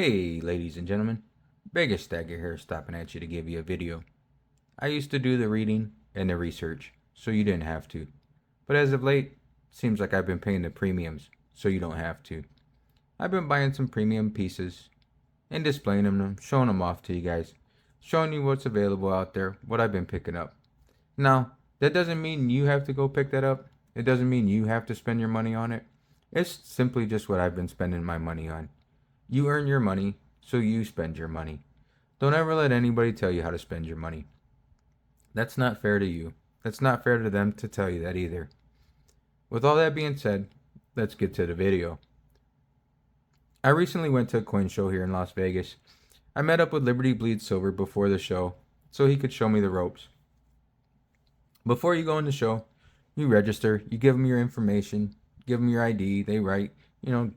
Hey, ladies and gentlemen, Vegas Stagger here, stopping at you to give you a video. I used to do the reading and the research, so you didn't have to. But as of late, seems like I've been paying the premiums, so you don't have to. I've been buying some premium pieces and displaying them, showing them off to you guys, showing you what's available out there, what I've been picking up. Now, that doesn't mean you have to go pick that up. It doesn't mean you have to spend your money on it. It's simply just what I've been spending my money on. You earn your money, so you spend your money. Don't ever let anybody tell you how to spend your money. That's not fair to you. That's not fair to them to tell you that either. With all that being said, let's get to the video. I recently went to a coin show here in Las Vegas. I met up with Liberty Bleed Silver before the show so he could show me the ropes. Before you go in the show, you register, you give them your information, give them your ID, they write,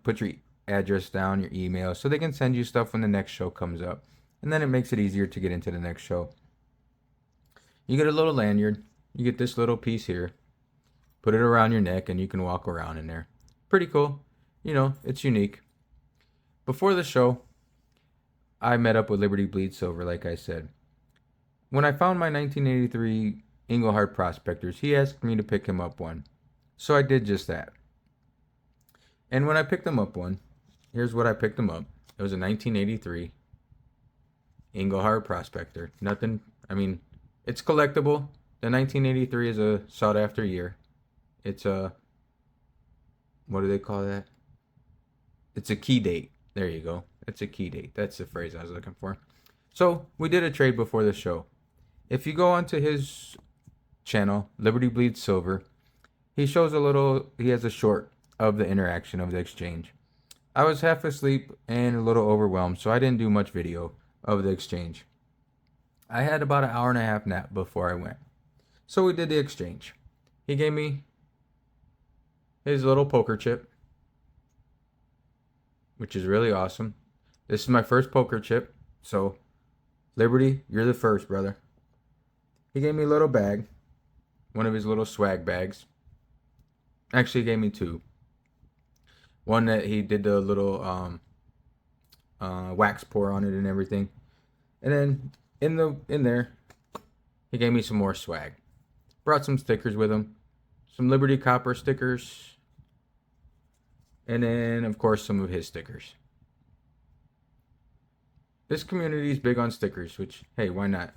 put your address down, your email, so they can send you stuff when the next show comes up. And then it makes it easier to get into the next show. You get a little lanyard, you get this little piece here, put it around your neck, and you can walk around in there. Pretty cool. It's unique. Before the show, I met up with Liberty Bleed Silver, like I said. When I found my 1983 Engelhard Prospectors, he asked me to pick him up one. So I did just that. And when I picked him up one, here's what I picked him up. It was a 1983 Engelhard Prospector. Nothing, it's collectible. The 1983 is a sought after year. It's a, what do they call that? It's a key date. There you go. It's a key date. That's the phrase I was looking for. So we did a trade before the show. If you go onto his channel, Liberty Bleeds Silver, he has a short of the interaction of the exchange. I was half asleep and a little overwhelmed, so I didn't do much video of the exchange. I had about an hour and a half nap before I went. So we did the exchange. He gave me his little poker chip, which is really awesome. This is my first poker chip, so Liberty, you're the first, brother. He gave me a little bag, one of his little swag bags. Actually, he gave me two. One that he did the little wax pour on it and everything. And then in there, he gave me some more swag. Brought some stickers with him. Some Liberty Copper stickers. And then, of course, some of his stickers. This community is big on stickers, which, hey, why not?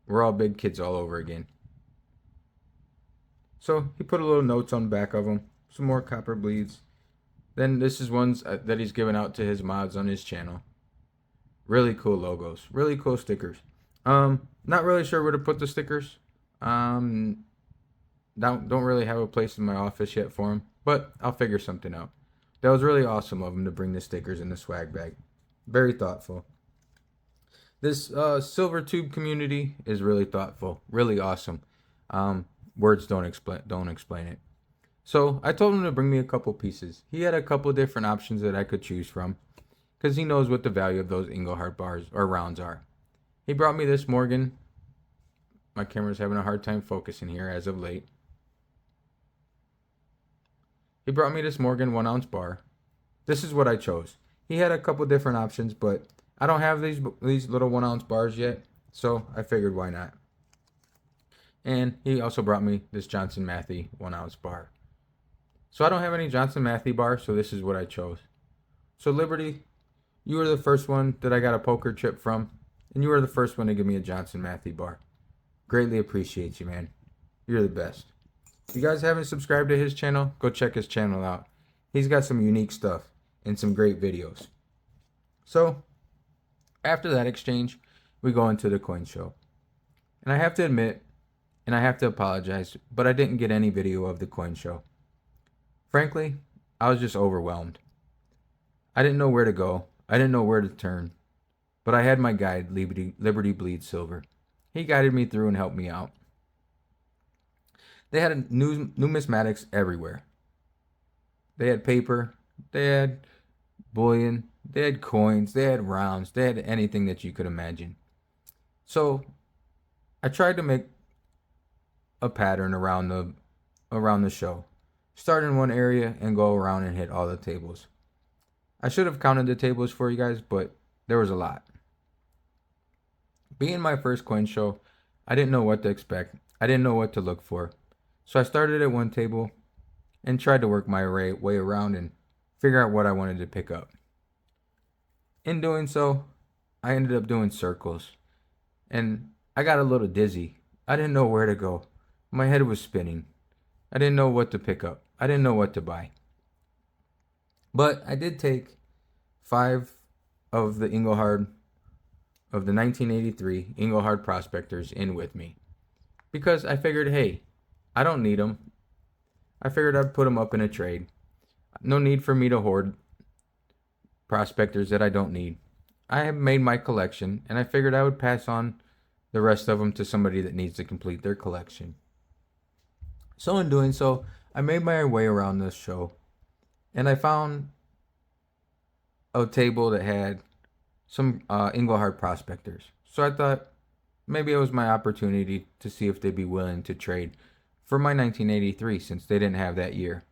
We're all big kids all over again. So he put a little notes on the back of them. Some more copper bleeds. Then this is ones that he's given out to his mods on his channel. Really cool logos. Really cool stickers. Not really sure where to put the stickers. Don't really have a place in my office yet for them. But I'll figure something out. That was really awesome of him to bring the stickers in the swag bag. Very thoughtful. This silver tube community is really thoughtful. Really awesome. Words don't explain it. So I told him to bring me a couple pieces. He had a couple different options that I could choose from, because he knows what the value of those Engelhard bars or rounds are. He brought me this Morgan. My camera's having a hard time focusing here as of late. He brought me this Morgan 1 ounce bar. This is what I chose. He had a couple different options, but I don't have these little 1 ounce bars yet, so I figured why not. And he also brought me this Johnson Matthey 1 ounce bar. So I don't have any Johnson Matthey bar, so this is what I chose. So Liberty, you were the first one that I got a poker chip from, and you were the first one to give me a Johnson Matthey bar. Greatly appreciate you, man. You're the best. If you guys haven't subscribed to his channel, go check his channel out. He's got some unique stuff and some great videos. So after that exchange, we go into the coin show. And I have to admit, and I have to apologize, but I didn't get any video of the coin show. Frankly, I was just overwhelmed. I didn't know where to go. I didn't know where to turn. But I had my guide, Liberty Bleed Silver. He guided me through and helped me out. They had numismatics everywhere. They had paper. They had bullion. They had coins. They had rounds. They had anything that you could imagine. So I tried to make a pattern around the show. Start in one area and go around and hit all the tables. I should have counted the tables for you guys, but there was a lot. Being my first coin show, I didn't know what to expect. I didn't know what to look for. So I started at one table and tried to work my way around and figure out what I wanted to pick up. In doing so, I ended up doing circles, and I got a little dizzy. I didn't know where to go. My head was spinning. I didn't know what to pick up. I didn't know what to buy. But I did take 5 of the 1983 Engelhard Prospectors in with me, because I figured, hey, I don't need them. I figured I'd put them up in a trade. No need for me to hoard prospectors that I don't need. I have made my collection, and I figured I would pass on the rest of them to somebody that needs to complete their collection. So in doing so, I made my way around this show, and I found a table that had some Engelhard Prospectors. So I thought maybe it was my opportunity to see if they'd be willing to trade for my 1983, since they didn't have that year.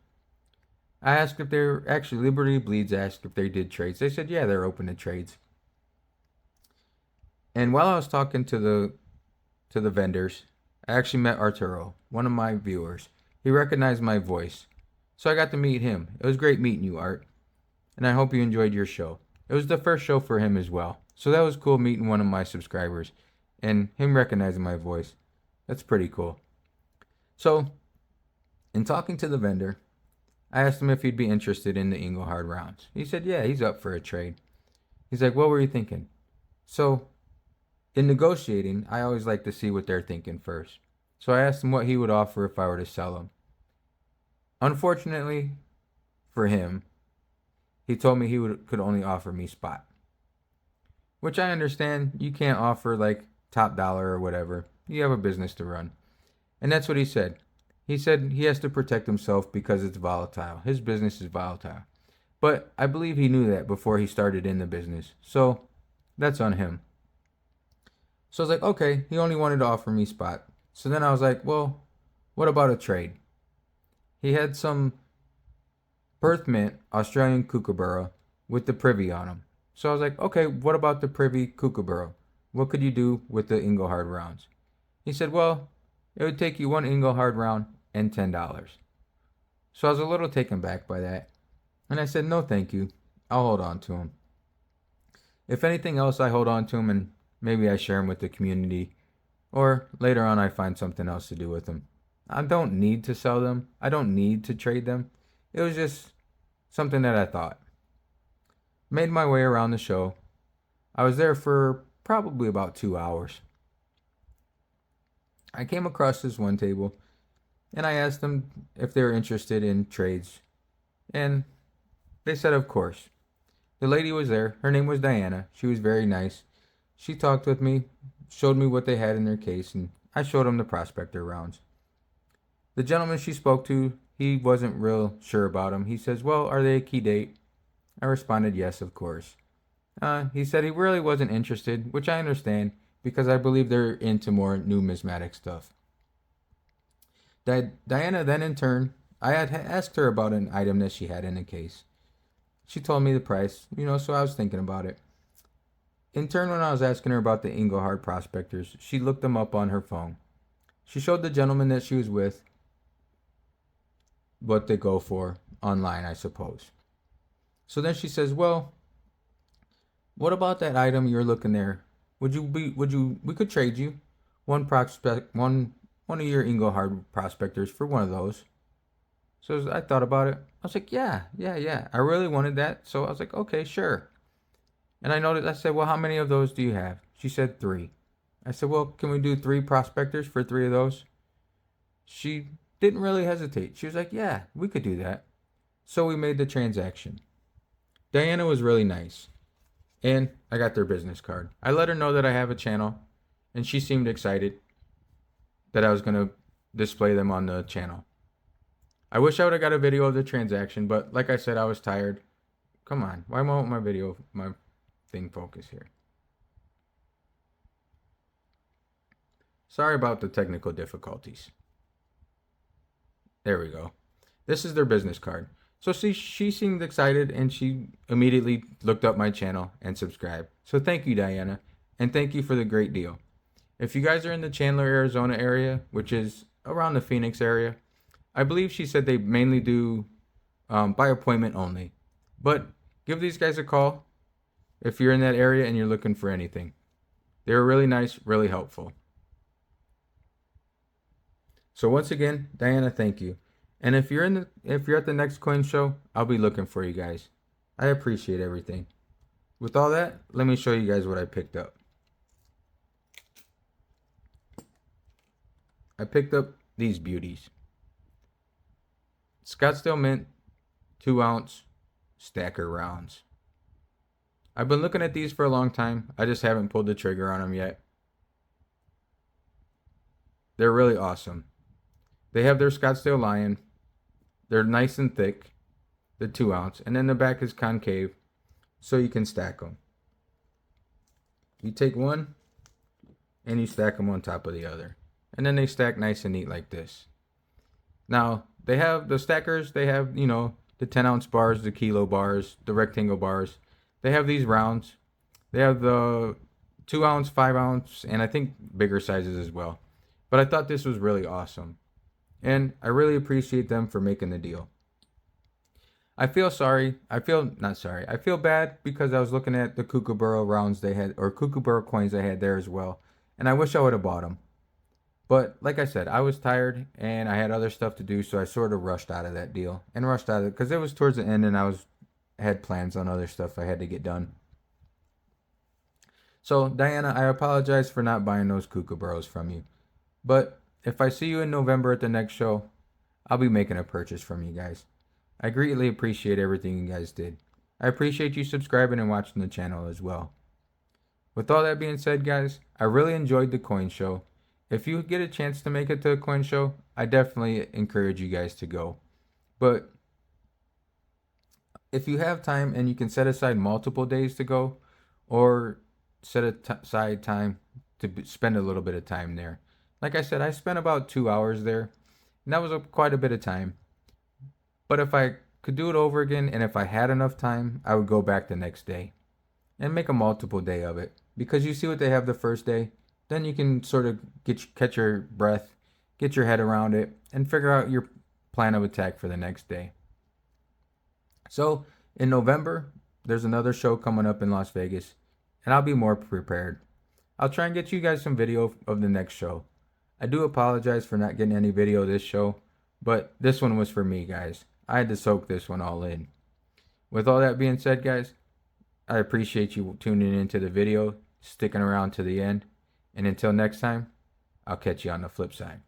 I asked if they're actually, Liberty Bleeds asked if they did trades. They said, yeah, they're open to trades. And while I was talking to the vendors, I actually met Arturo, one of my viewers. He recognized my voice, so I got to meet him. It was great meeting you, Art, and I hope you enjoyed your show. It was the first show for him as well, so that was cool meeting one of my subscribers and him recognizing my voice. That's pretty cool. So, in talking to the vendor, I asked him if he'd be interested in the Engelhard rounds. He said, yeah, he's up for a trade. He's like, what were you thinking? So, in negotiating, I always like to see what they're thinking first. So I asked him what he would offer if I were to sell them. Unfortunately for him, he told me could only offer me spot. Which I understand. You can't offer like top dollar or whatever. You have a business to run. And that's what he said. He said he has to protect himself because it's volatile. His business is volatile. But I believe he knew that before he started in the business. So that's on him. So I was like, okay, he only wanted to offer me spot. So then I was like, well, what about a trade? He had some Perth Mint Australian Kookaburra with the Privy on them. So I was like, okay, what about the Privy Kookaburra? What could you do with the Engelhard rounds? He said, well, it would take you one Engelhard round and $10. So I was a little taken back by that. And I said, no, thank you. I'll hold on to him. If anything else, I hold on to him and maybe I share them with the community. Or later on, I find something else to do with them. I don't need to sell them. I don't need to trade them. It was just something that I thought. Made my way around the show. I was there for probably about 2 hours. I came across this one table, and I asked them if they were interested in trades. And they said, of course. The lady was there. Her name was Diana. She was very nice. She talked with me, showed me what they had in their case, and I showed them the prospector rounds. The gentleman she spoke to, he wasn't real sure about them. He says, well, are they a key date? I responded, yes, of course. He said he really wasn't interested, which I understand, because I believe they're into more numismatic stuff. Diana then in turn, I had asked her about an item that she had in the case. She told me the price, so I was thinking about it. In turn, when I was asking her about the Engelhard prospectors, she looked them up on her phone. She showed the gentleman that she was with what they go for online, I suppose. So then she says, well, what about that item you're looking there? We could trade you one of your Engelhard prospectors for one of those. So I thought about it. I was like, yeah. I really wanted that. So I was like, okay, sure. And I said, well, how many of those do you have? She said 3. I said, well, can we do 3 prospectors for 3 of those? She didn't really hesitate. She was like, yeah, we could do that. So we made the transaction. Diana was really nice. And I got their business card. I let her know that I have a channel. And she seemed excited that I was going to display them on the channel. I wish I would have got a video of the transaction, but like I said, I was tired. Come on, why won't my thing focus here? Sorry about the technical difficulties. There we go. This is their business card. So she seemed excited and she immediately looked up my channel and subscribed. So thank you, Diana, and thank you for the great deal. If you guys are in the Chandler, Arizona area, which is around the Phoenix area, I believe she said they mainly do by appointment only. But give these guys a call if you're in that area and you're looking for anything. They're really nice, really helpful. So once again, Diana, thank you. And if you're at the next coin show, I'll be looking for you guys. I appreciate everything. With all that, let me show you guys what I picked up. I picked up these beauties. Scottsdale Mint 2-ounce stacker rounds. I've been looking at these for a long time. I just haven't pulled the trigger on them yet. They're really awesome. They have their Scottsdale Lion. They're nice and thick, the 2-ounce, and then the back is concave, so you can stack them. You take one, and you stack them on top of the other, and then they stack nice and neat like this. Now, they have the stackers, they have, the 10-ounce bars, the kilo bars, the rectangle bars. They have these rounds. They have the 2-ounce, 5-ounce, and I think bigger sizes as well. But I thought this was really awesome. And I really appreciate them for making the deal. I feel bad because I was looking at the Kookaburra rounds they had, or Kookaburra coins they had there as well. And I wish I would have bought them. But like I said, I was tired and I had other stuff to do, so I sort of rushed out of that deal. And rushed out of it because it was towards the end and I had plans on other stuff I had to get done. So Diana, I apologize for not buying those Kookaburras from you. But if I see you in November at the next show, I'll be making a purchase from you guys. I greatly appreciate everything you guys did. I appreciate you subscribing and watching the channel as well. With all that being said, guys, I really enjoyed the coin show. If you get a chance to make it to a coin show, I definitely encourage you guys to go. But if you have time and you can set aside multiple days to go, or set aside time to spend a little bit of time there. Like I said, I spent about 2 hours there, and that was quite a bit of time. But if I could do it over again, and if I had enough time, I would go back the next day and make a multiple day of it. Because you see what they have the first day, then you can sort of catch your breath, get your head around it, and figure out your plan of attack for the next day. So in November, there's another show coming up in Las Vegas, and I'll be more prepared. I'll try and get you guys some video of the next show. I do apologize for not getting any video this show, but this one was for me, guys. I had to soak this one all in. With all that being said, guys, I appreciate you tuning into the video, sticking around to the end, and until next time, I'll catch you on the flip side.